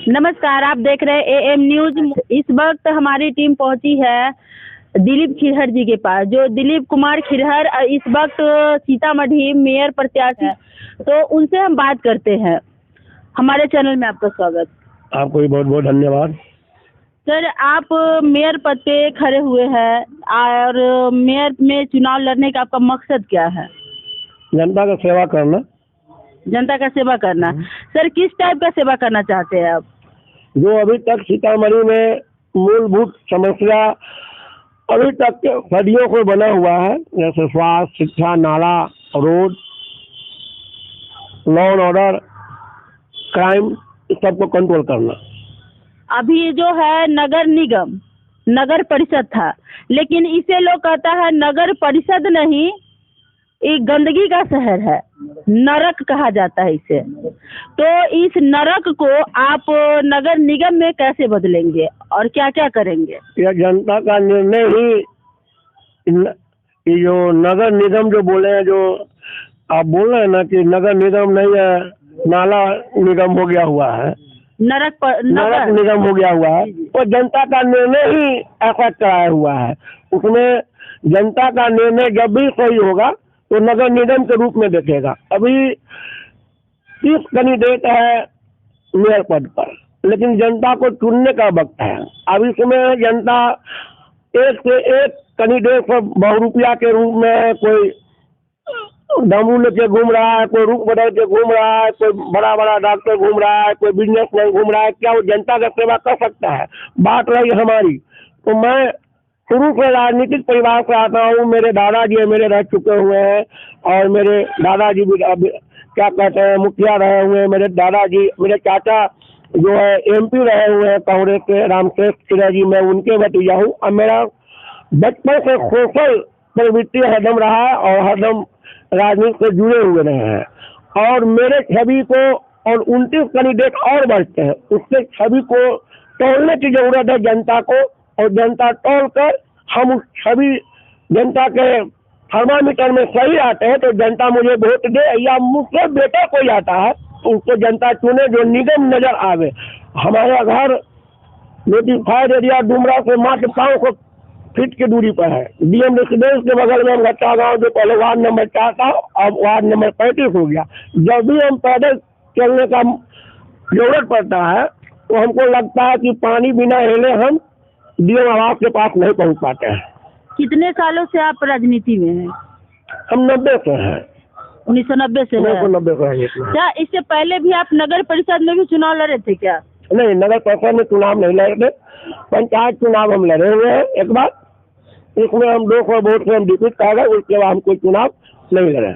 नमस्कार, आप देख रहे हैं एएम न्यूज। इस वक्त हमारी टीम पहुंची है दिलीप खिरहर जी के पास। जो दिलीप कुमार खिरहर इस वक्त सीतामढ़ी मेयर प्रत्याशी है, तो उनसे हम बात करते हैं। हमारे चैनल में आपका स्वागत। आपको भी बहुत बहुत धन्यवाद। सर, आप मेयर पद पे खड़े हुए हैं और मेयर में चुनाव लड़ने का आपका मकसद क्या है? जनता का सेवा करना। जनता का सेवा करना। सर, किस टाइप का सेवा करना चाहते हैं आप? जो अभी तक सीतामढ़ी में मूलभूत समस्या अभी तक सदियों को बना हुआ है, जैसे स्वास्थ्य, शिक्षा, नाला, road, law and order, crime, इस सबको कंट्रोल करना। अभी जो है नगर निगम नगर परिषद था, लेकिन इसे लोग कहता है नगर परिषद नहीं, ये गंदगी का शहर है, नरक कहा जाता है इसे। तो इस नरक को आप नगर निगम में कैसे बदलेंगे और क्या क्या करेंगे? यह जनता का निर्णय ही। ये जो नगर निगम जो बोले हैं, जो आप बोल रहे हैं ना कि नगर निगम नहीं है, नाला निगम हो गया हुआ है, नरक निगम हो गया हुआ है, तो जनता का निर्णय ही ऐसा कराया हुआ है। उसमें जनता का निर्णय जब भी सही होगा तो नगर निगम के रूप में देखेगा। अभी 30 कैंडिडेट है मेयर पद पर, लेकिन जनता को चुनने का वक्त है। अब इसमें जनता एक से एक कैंडिडेट को बहुरुपया के रूप में, कोई डमरू लेके घूम रहा है, कोई रूप बदल के घूम रहा है, कोई बड़ा बड़ा डॉक्टर घूम रहा है, कोई बिजनेसमैन घूम रहा है। क्या वो जनता का सेवा कर सकता है? बात रही हमारी, तो मैं शुरू से राजनीतिक परिवार से आता हूँ। मेरे दादाजी मेरे रह चुके हुए हैं और मेरे दादाजी भी क्या कहते हैं मुखिया रहे हुए हैं। मेरे दादाजी, मेरे चाचा जो है एमपी रहे हुए हैं कांग्रेस के, रामशेष खिरहर जी, मैं उनके भतीजा हूँ। और मेरा बचपन से सोशल प्रवृत्ति हरदम रहा है और हरदम राजनीति से जुड़े हुए रहे हैं। और मेरे छवि को और 29 कैंडिडेट और बढ़ते हैं, उससे छवि को तोड़ने की जरूरत है जनता को, और जनता तोड़ कर हम उस छवि जनता के थर्मामीटर में सही आते हैं तो जनता मुझे वोट दे, या मुझसे बेटा कोई आता है तो उसको जनता चुने जो निगम नजर आवे। हमारा घर नोटिफाइड एरिया डुमरा से मात्र 500 फीट की दूरी पर है। डीएम रेसिडेंस के बगल में हम घट्टा गाँव, जो पहले वार्ड नंबर 4 था, अब वार्ड नंबर 35 हो गया। जब भी हम पैदल चलने का जरूरत पड़ता है तो हमको लगता है कि पानी बिना हिले हम डीएम आवास के पास नहीं पहुंच पाते हैं। कितने सालों से आप राजनीति में हैं? हम 90 से हैं। 1990 से है। 1990 से है। क्या इससे पहले भी आप नगर परिषद में भी चुनाव लड़े थे क्या? नहीं, नगर परिषद में चुनाव नहीं लड़े थे। पंचायत चुनाव हम लड़े हुए हैं एक बार, इसमें हम 200 वोट से हम डिफीट कर गए। उसके बाद हम कोई चुनाव नहीं लड़े।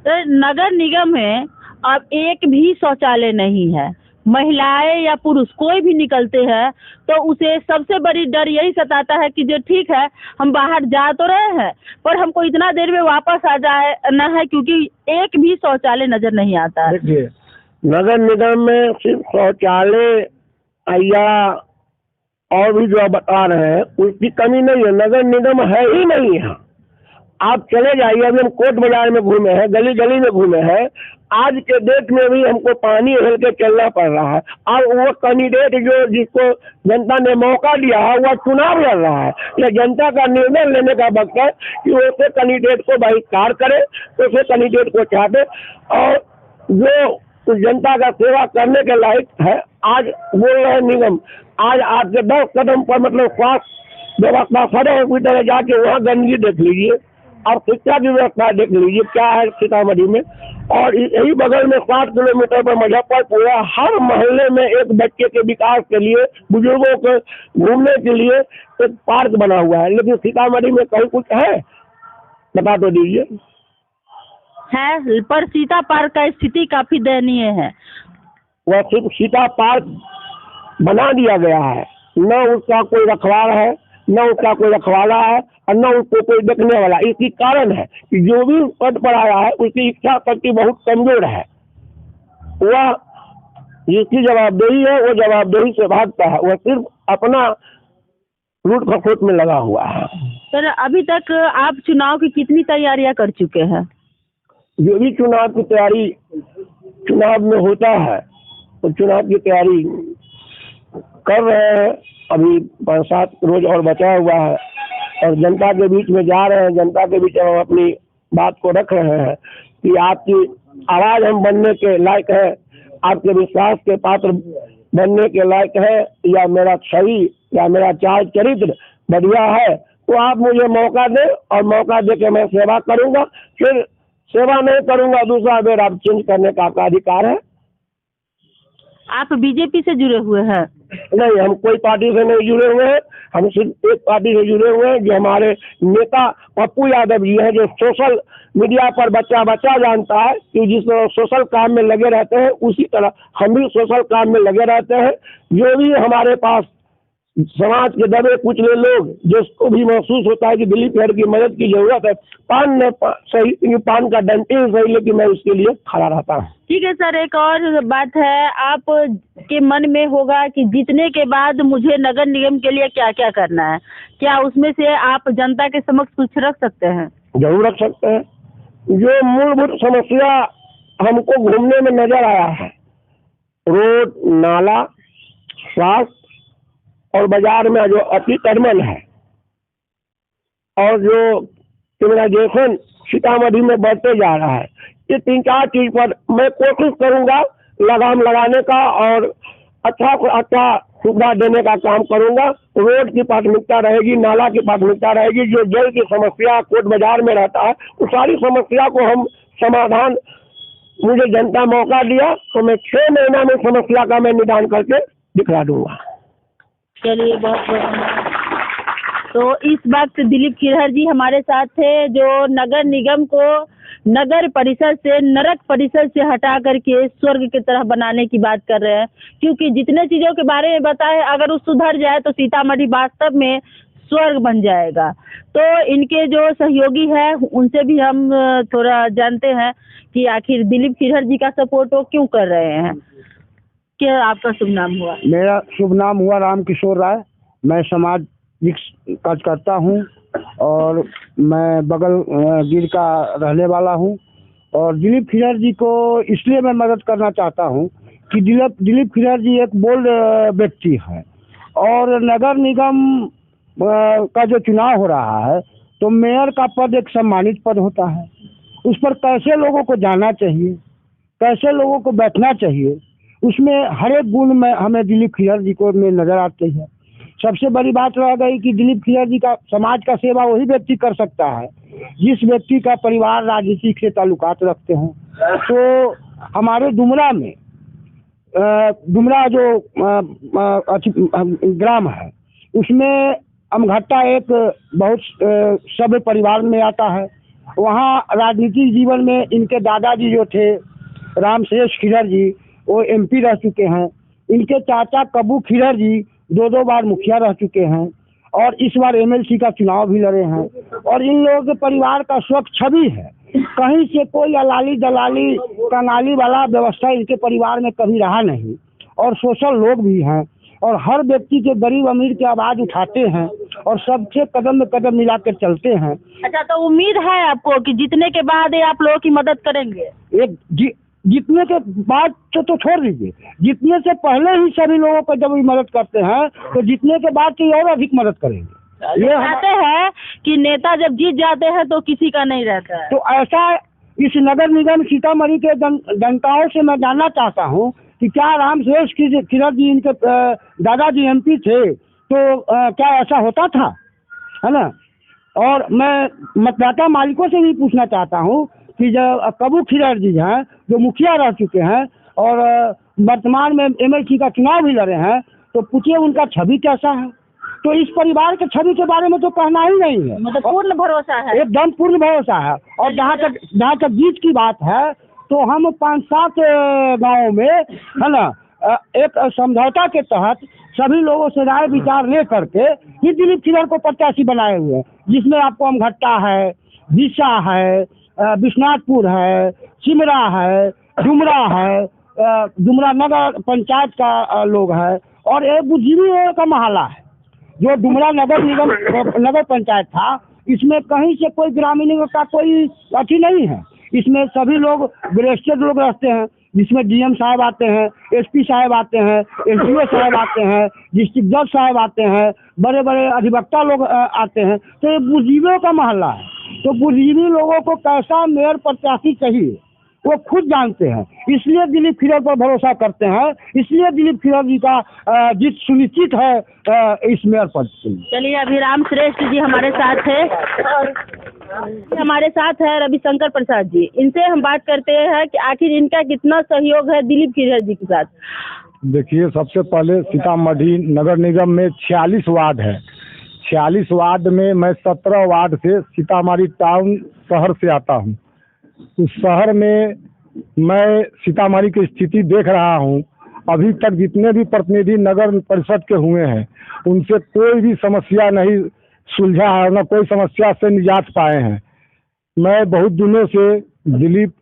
तो नगर निगम में अब एक भी शौचालय नहीं है। महिलाएं या पुरुष कोई भी निकलते हैं तो उसे सबसे बड़ी डर यही सताता है कि जो ठीक है हम बाहर जा तो रहे हैं, पर हमको इतना देर में वापस आ जाए ना है, क्योंकि एक भी शौचालय नजर नहीं आता है। देखिए, नगर निगम में सिर्फ शौचालय या और भी जो बता रहे हैं उसकी कमी नहीं है। नगर निगम है ही नहीं है। आप चले जाइए, अभी हम कोट बाजार में घूमे हैं, गली गली में घूमे हैं। आज के डेट में भी हमको पानी हिल के चलना पड़ रहा है। और वो कैंडिडेट जो जिसको जनता ने मौका दिया है वह चुनाव लड़ रहा है। यह जनता का निर्णय लेने का वक्त है कि वो उसे कैंडिडेट को बहिष्कार करे, तो उसे कैंडिडेट को चाहते और जो जनता का सेवा करने के लायक है। आज बोल रहे हैं निगम, आज आपके 10 कदम पर मतलब स्वास्थ्य व्यवस्था सदर हॉस्पिटल जाके वहाँ गंदगी देख लीजिए, और शिक्षा की व्यवस्था देख लीजिए क्या है सीतामढ़ी में। और यही बगल में 7 किलोमीटर पर मुजफ्फरपुर है। हर मोहल्ले में एक बच्चे के विकास के लिए, बुजुर्गों के घूमने के लिए एक पार्क बना हुआ है, लेकिन सीतामढ़ी में कहीं कुछ है? बता तो दीजिए। है, पर सीता पार्क का स्थिति काफी दयनीय है। वह सिर्फ सीता पार्क बना दिया गया है, न उसका कोई रखवाला है, न उसका कोई रखवाला है, और न उसको कोई देखने वाला। इसी कारण है कि जो भी पद पर आया है उसकी इच्छा शक्ति बहुत कमजोर है। वह जिसकी जवाबदेही है वो जवाबदेही से भागता है, वह सिर्फ अपना लूट खसोट में लगा हुआ है। सर, अभी तक आप चुनाव की कितनी तैयारियां कर चुके हैं? जो भी चुनाव की तैयारी चुनाव में होता है चुनाव की तैयारी कर रहे हैं। अभी 5-7 रोज और बचा हुआ है और जनता के बीच में जा रहे हैं। जनता के बीच हम अपनी बात को रख रहे हैं कि आपकी आवाज हम बनने के लायक है, आपके विश्वास के पात्र बनने के लायक है, या मेरा छवि या मेरा चाल चरित्र बढ़िया है तो आप मुझे मौका दें और मौका दे के मैं सेवा करूंगा। फिर सेवा नहीं करूंगा, दूसरा बेर आप चेंज करने का आपका अधिकार है। आप बीजेपी से जुड़े हुए हैं? नहीं, हम कोई पार्टी से नहीं जुड़े हुए हैं। हम सिर्फ एक पार्टी से जुड़े हुए हैं, जो हमारे नेता पप्पू यादव जी हैं, जो सोशल मीडिया पर बच्चा बच्चा जानता है कि जिस सोशल काम में लगे रहते हैं, उसी तरह हम भी सोशल काम में लगे रहते हैं। जो भी हमारे पास समाज के दबे कुचले लोग, जिसको भी महसूस होता है कि दिलीप खैर की मदद की जरूरत है, सही पान का डंठल सही, लेकिन मैं उसके लिए खड़ा रहता हूँ। ठीक है सर, एक और बात है, आप के मन में होगा कि जीतने के बाद मुझे नगर निगम के लिए क्या क्या करना है, क्या उसमें से आप जनता के समक्ष कुछ रख सकते हैं? जरूर रख सकते हैं। जो मूलभूत समस्या हमको घूमने में नजर आया है, रोड, नाला, स्वास्थ्य और बाजार में जो अतिक्रमण है और जो क्रिमिनलाइजेशन सीतामढ़ी में बढ़ते जा रहा है, ये 3-4 चीज पर मैं कोशिश करूंगा लगाम लगाने का और अच्छा को अच्छा सुविधा देने का काम करूंगा। रोड की प्राथमिकता रहेगी, नाला की प्राथमिकता रहेगी। जो जल की समस्या कोर्ट बाजार में रहता है, उस सारी समस्या को हम समाधान, मुझे जनता मौका दिया तो मैं 6 महीना में समस्या का मैं निदान करके दिखला दूंगा। चलिए, बहुत बहुत। तो इस वक्त दिलीप खिरहर जी हमारे साथ थे, जो नगर निगम को नगर परिषद से, नरक परिषद से हटा करके स्वर्ग की तरह बनाने की बात कर रहे हैं। क्योंकि जितने चीज़ों के बारे में बताए, अगर वो सुधर जाए तो सीतामढ़ी वास्तव में स्वर्ग बन जाएगा। तो इनके जो सहयोगी हैं उनसे भी हम थोड़ा जानते हैं कि आखिर दिलीप खिरहर जी का सपोर्ट वो क्यों कर रहे हैं। क्या आपका शुभ नाम हुआ? मेरा शुभ नाम हुआ राम किशोर राय। मैं सामाजिक कार्यकर्ता हूँ और मैं बगल गिर का रहने वाला हूँ। और दिलीप खिरहर जी को इसलिए मैं मदद करना चाहता हूँ कि दिलीप खिरहर जी एक बोल्ड व्यक्ति है और नगर निगम का जो चुनाव हो रहा है तो मेयर का पद एक सम्मानित पद होता है। उस पर कैसे लोगों को जाना चाहिए, कैसे लोगों को बैठना चाहिए, उसमें हर एक गुण में हमें दिलीप खिरहर जी को में नजर आते हैं। सबसे बड़ी बात रह गई कि दिलीप खिरहर जी का समाज का सेवा वही व्यक्ति कर सकता है जिस व्यक्ति का परिवार राजनीतिक से ताल्लुकात रखते हों। तो हमारे डुमरा में डुमरा जो ग्राम है उसमें अमघट्टा एक बहुत सभ्य परिवार में आता है। वहाँ राजनीतिक जीवन में इनके दादाजी जो थे रामश्रेष्ठ खिरहर जी, वो MP रह चुके हैं। इनके चाचा कबू खिरहर जी 2 बार मुखिया रह चुके हैं और इस बार MLC का चुनाव भी लड़े हैं। और इन लोगों के परिवार का स्वच्छ छवि है, कहीं से कोई अलाली दलाली कनाली वाला व्यवस्था इनके परिवार में कभी रहा नहीं। और सोशल लोग भी हैं और हर व्यक्ति के गरीब अमीर की आवाज़ उठाते हैं और सबसे कदम में कदम मिला कर चलते हैं। अच्छा, तो उम्मीद है आपको कि जीतने के बाद ये आप लोगों की मदद करेंगे? जीतने के बाद तो छोड़ दीजिए, जीतने से पहले ही सभी लोगों को जब मदद करते हैं तो जीतने के बाद तो और अधिक मदद करेंगे। ये कहते हैं कि नेता जब जीत जाते हैं तो किसी का नहीं रहता है। तो ऐसा इस नगर निगम सीतामढ़ी के जनताओं से मैं जानना चाहता हूँ कि क्या रामश्रेष्ठ खिरहर जी इनके दादाजी MP थे तो क्या ऐसा होता था, है ना। और मैं मतदाता मालिकों से भी पूछना चाहता हूँ कि जब कबू खिरहर जी हैं जो मुखिया रह चुके हैं और वर्तमान में MLC का चुनाव भी लड़े हैं, तो पूछिए उनका छवि कैसा है। तो इस परिवार के छवि के बारे में तो कहना ही नहीं है, मतलब पूर्ण भरोसा है, एकदम पूर्ण भरोसा है। और जहाँ तक जीत की बात है तो हम 5-7 गाँवों में, है ना, एक समझौता के तहत सभी लोगों से राय विचार ले करके ही दिलीप खिरहर को प्रत्याशी बनाए हुए हैं, जिसमें आपको अमघट्टा है, विशा है, विश्वनाथपुर है, सिमरा है, डुमरा है, डुमरा नगर पंचायत का लोग है और एक बुद्धिजीवी का महला है। जो डुमरा नगर निगम नगर पंचायत था, इसमें कहीं से कोई ग्रामीण का कोई अथी नहीं है। इसमें सभी लोग ग्रेस्टेड लोग रहते हैं, जिसमें डीएम साहब आते हैं, एसपी साहब आते हैं, एसडीओ साहब आते हैं, डिस्ट्रिक्ट जज साहब आते हैं, बड़े बड़े अधिवक्ता लोग आते हैं। तो ये बुद्धिजीवियों का मोहल्ला है। तो बुद्धिजीवी लोगों को कैसा मेयर प्रत्याशी चाहिए वो खुद जानते हैं, इसलिए दिलीप खिलर पर भरोसा करते हैं, इसलिए दिलीप खिलर जी का जीत सुनिश्चित है इस मेयर पद के लिए। चलिए, अभिराम श्रेष्ठ जी हमारे साथ है और हमारे साथ है रविशंकर प्रसाद जी। इनसे हम बात करते हैं कि आखिर इनका कितना सहयोग है दिलीप खिलर जी के साथ। देखिए, सबसे पहले सीतामढ़ी नगर निगम में 46 वार्ड है। 46 वार्ड में मैं 17 वार्ड से सीतामढ़ी टाउन शहर से आता हूँ। उस शहर में मैं सीतामढ़ी की स्थिति देख रहा हूँ। अभी तक जितने भी प्रतिनिधि नगर परिषद के हुए हैं उनसे कोई भी समस्या नहीं सुलझा है, न कोई समस्या से निजात पाए हैं। मैं बहुत दिनों से दिलीप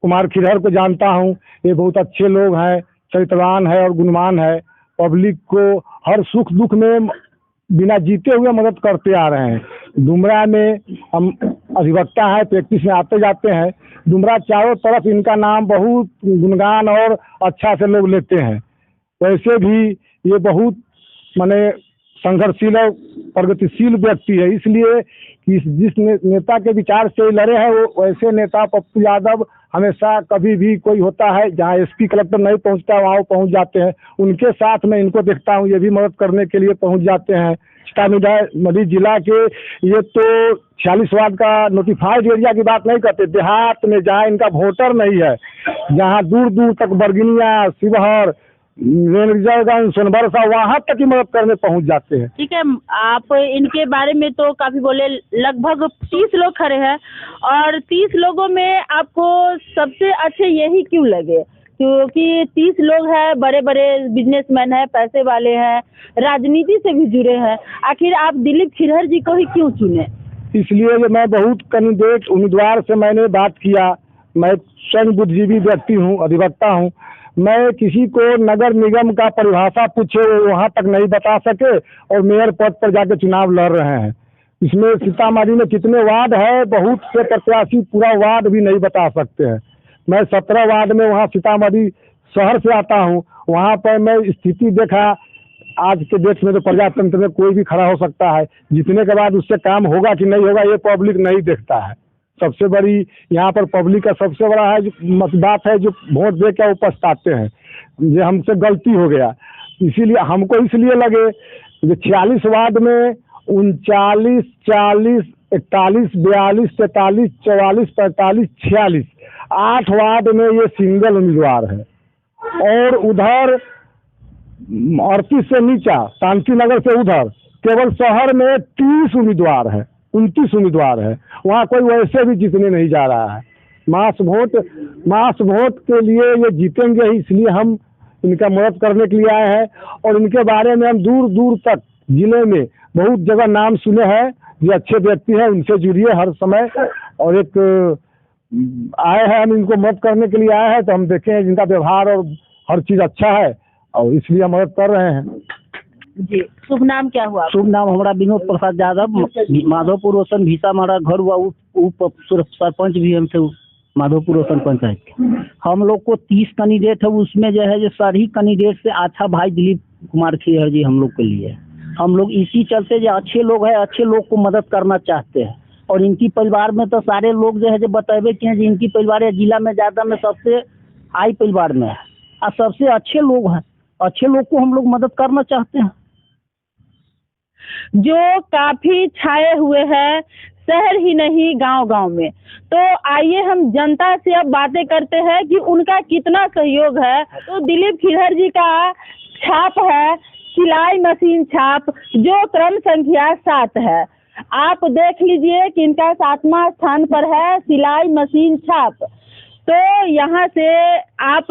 कुमार खिलर को जानता हूँ। ये बहुत अच्छे लोग हैं, चरित्रवान है और गुणवान है। पब्लिक को हर सुख दुख में बिना जीते हुए मदद करते आ रहे हैं। डुमरा में हम अधिवक्ता है, प्रैक्टिस में आते जाते हैं। डुमरा चारों तरफ इनका नाम बहुत गुणगान और अच्छा से लोग लेते हैं। वैसे भी ये बहुत माने संघर्षशील और प्रगतिशील व्यक्ति है। इसलिए कि जिस नेता के विचार से लड़े हैं वो वैसे नेता पप्पू यादव हमेशा कभी भी कोई होता है जहाँ एसपी कलेक्टर नहीं पहुँचता वहाँ वो पहुँच जाते हैं। उनके साथ मैं इनको देखता हूँ, ये भी मदद करने के लिए पहुँच जाते हैं। सीतामढ़ी जिला के ये तो 46 वार्ड का नोटिफाइड एरिया की बात नहीं करते, देहात में जहाँ इनका वोटर नहीं है, जहाँ दूर दूर तक बरगिनिया, शिवहर, रेणुगंज, सोनबरसा वहाँ तक की मदद करने पहुँच जाते हैं। ठीक है, आप इनके बारे में तो काफी बोले। लगभग 30 लोग खड़े हैं और 30 लोगों में आपको सबसे अच्छे यही क्यों लगे? क्योंकि 30 लोग हैं, बड़े बड़े बिजनेसमैन हैं, पैसे वाले हैं, राजनीति से भी जुड़े हैं। आखिर आप दिलीप खिलर जी को ही क्यों चुने? इसलिए मैं बहुत कैंडिडेट उम्मीदवार से मैंने बात किया। मैं स्वयं बुद्धिजीवी व्यक्ति हूँ, अधिवक्ता हूँ। मैं किसी को नगर निगम का परिभाषा पूछे वो वहाँ तक नहीं बता सके और मेयर पद पर जाके चुनाव लड़ रहे हैं। इसमें सीतामढ़ी में कितने वार्ड है, बहुत से प्रत्याशी पूरा वार्ड भी नहीं बता सकते हैं। मैं 17 वार्ड में वहाँ सीतामढ़ी शहर से आता हूँ। वहाँ पर मैं स्थिति देखा। आज के डेट में तो प्रजातंत्र में कोई भी खड़ा हो सकता है, जीतने के बाद उससे काम होगा कि नहीं होगा ये पब्लिक नहीं देखता है। सबसे बड़ी यहाँ पर पब्लिक का सबसे बड़ा है जो बात है, जो वोट दे के वो पछताते हैं, ये हमसे गलती हो गया। इसीलिए हमको इसलिए लगे कि 46 वार्ड में 39, 40, 41, 42, 43, 44, 45, 46 8 वार्ड में ये सिंगल उम्मीदवार है। और उधर 38 से नीचा शांति नगर से उधर केवल शहर में 30 उम्मीदवार है, 29 उम्मीदवार है। वहाँ कोई वैसे भी जीतने नहीं जा रहा है। मास वोट के लिए ये जीतेंगे ही, इसलिए हम इनका मदद करने के लिए आए हैं। और इनके बारे में हम दूर दूर तक जिले में बहुत जगह नाम सुने हैं। ये अच्छे व्यक्ति हैं, उनसे जुड़िए हर समय। और एक आए हैं, हम इनको मदद करने के लिए आए हैं, तो हम देखें जिनका व्यवहार और हर चीज़ अच्छा है और इसलिए हम मदद कर रहे हैं। जी, शुभ नाम क्या हुआ? शुभ नाम हमारा विनोद प्रसाद यादव, माधोपुर रोशन भीसा हमारा घर हुआ। उप सरपंच भी हमसे माधोपुर रोशन पंचायत। हम लोग को 30 कैंडिडेट है, उसमें जो है जो सारी कैंडिडेट से अच्छा भाई दिलीप कुमार खिलर जी हम लोग के लिए। हम लोग इसी चलते जो अच्छे लोग हैं, अच्छे लोग को मदद करना चाहते हैं। और इनकी परिवार में तो सारे लोग जो है जो बतावे कि हैं, इनकी परिवार जिला में ज़्यादा में सबसे हाई परिवार में है और सबसे अच्छे लोग हैं। अच्छे लोग को हम लोग मदद करना चाहते हैं, जो काफी छाए हुए हैं शहर ही नहीं गांव-गांव में। तो आइए हम जनता से अब बातें करते हैं कि उनका कितना सहयोग है। तो दिलीप खिलर जी का छाप है सिलाई मशीन छाप, जो क्रम संख्या 7 है। आप देख लीजिए कि इनका 7वां स्थान पर है सिलाई मशीन छाप। तो यहाँ से आप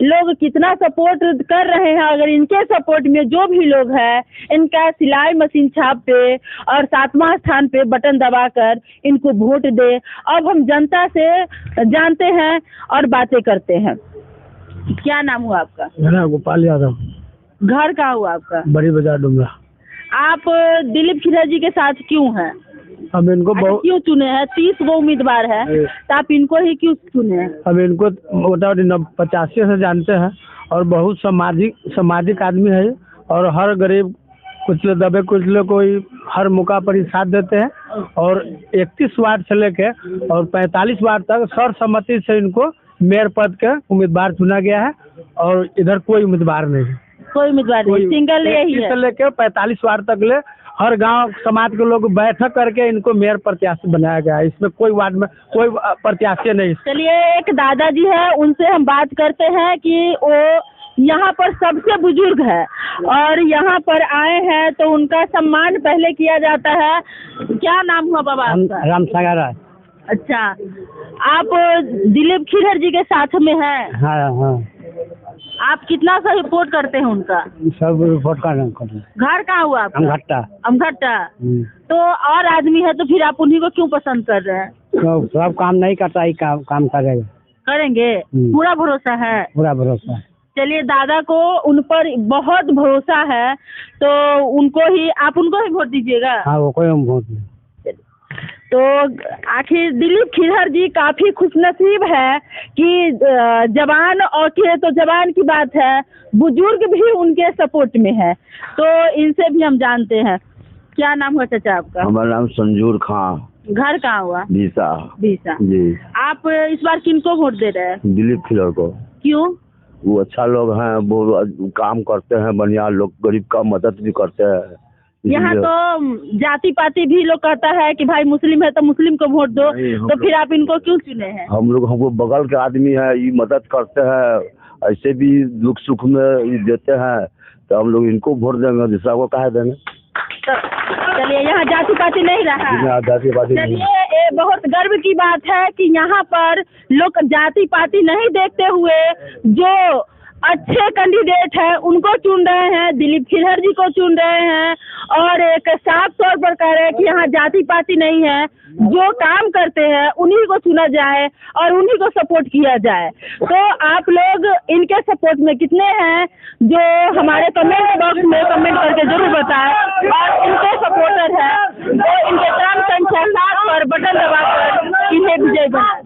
लोग कितना सपोर्ट कर रहे हैं? अगर इनके सपोर्ट में जो भी लोग हैं, इनका सिलाई मशीन छाप पे और 7वां स्थान पे बटन दबाकर इनको वोट दे। अब हम जनता से जानते हैं और बातें करते हैं। क्या नाम हुआ आपका? मेरा गोपाल यादव। घर कहाँ हुआ आपका? बड़ी बाजार डुमरा। आप दिलीप खिलर जी के साथ क्यों हैं? हम इनको बहुत क्यों चुने हैं? 30 वो उम्मीदवार है, तो आप इनको ही क्यों चुने हैं? हम इनको मोटामोटी 85 से जानते हैं और बहुत सामाजिक आदमी है और हर गरीब कुचले दबे कुचले कोई हर मौका पर ही साथ देते हैं और 31 वार्ड से लेके और 45 वार्ड तक सर्वसम्मति से इनको मेयर पद के उम्मीदवार चुना गया है और इधर कोई उम्मीदवार नहीं है। कोई उम्मीदवार नहीं, सिंगल यही है। से लेके 45 वार्ड तक ले हर गांव समाज के लोग बैठक करके इनको मेयर प्रत्याशी बनाया गया है। इसमें कोई वार्ड में कोई प्रत्याशी नहीं। चलिए, एक दादाजी है, उनसे हम बात करते हैं कि वो यहाँ पर सबसे बुजुर्ग है और यहाँ पर आए हैं तो उनका सम्मान पहले किया जाता है। क्या नाम हुआ बाबा आपका? रामसागर राय। अच्छा, आप दिलीप खिलर जी के साथ में हैं? हाँ हाँ। आप कितना सा रिपोर्ट करते हैं उनका? सब रिपोर्ट करते हैं। घर कहाँ हुआ आपका? अमघट्टा। तो और आदमी है तो फिर आप उन्हीं को क्यों पसंद कर रहे हैं? तो सब काम नहीं करता, ही काम करेगा। करेंगे, पूरा भरोसा है? पूरा भरोसा है। चलिए, दादा को उन पर बहुत भरोसा है तो आप उनको ही वोट दीजिएगा? हाँ, वो कोई हम वोट नहीं। तो आखिर दिलीप खिलर जी काफी खुशनसीब है कि जवान और तो जवान की बात है, बुजुर्ग भी उनके सपोर्ट में है, तो इनसे भी हम जानते हैं। क्या नाम हुआ चाचा आपका? हमारा नाम संजूर खां। घर कहाँ हुआ? बीसा जी। आप इस बार किनको वोट दे रहे हैं? दिलीप खिलर को। क्यों? वो अच्छा लोग हैं, वो काम करते हैं, बढ़िया लोग, गरीब का मदद भी करते हैं। यहाँ तो जाति पाति भी लोग कहता है कि भाई मुस्लिम है तो मुस्लिम को वोट दो, तो फिर आप इनको क्यों चुने हैं? हमको बगल के आदमी है, ये मदद करते हैं, ऐसे भी दुख सुख में देते हैं, तो हम लोग इनको वोट देंगे, दूसरा को कहे देंगे। चलिए, यहाँ जाति पाति नहीं रहा। चलिए, ये बहुत गर्व की बात है कि यहाँ पर लोग जाति पाति नहीं देखते हुए जो अच्छे कैंडिडेट है उनको चुन रहे हैं, दिलीप खिलर जी को चुन रहे हैं और एक साफ तौर पर कह रहे हैं कि यहाँ जाति पाति नहीं है, जो काम करते हैं उन्हीं को चुना जाए और उन्हीं को सपोर्ट किया जाए। तो आप लोग इनके सपोर्ट में कितने हैं, जो हमारे कमेंट बॉक्स में कमेंट करके जरूर बताएं और इनके सपोर्टर हैं तो इनके क्रम संख्या 7 पर बटन दबाकर इन्हें विजय बनाएं।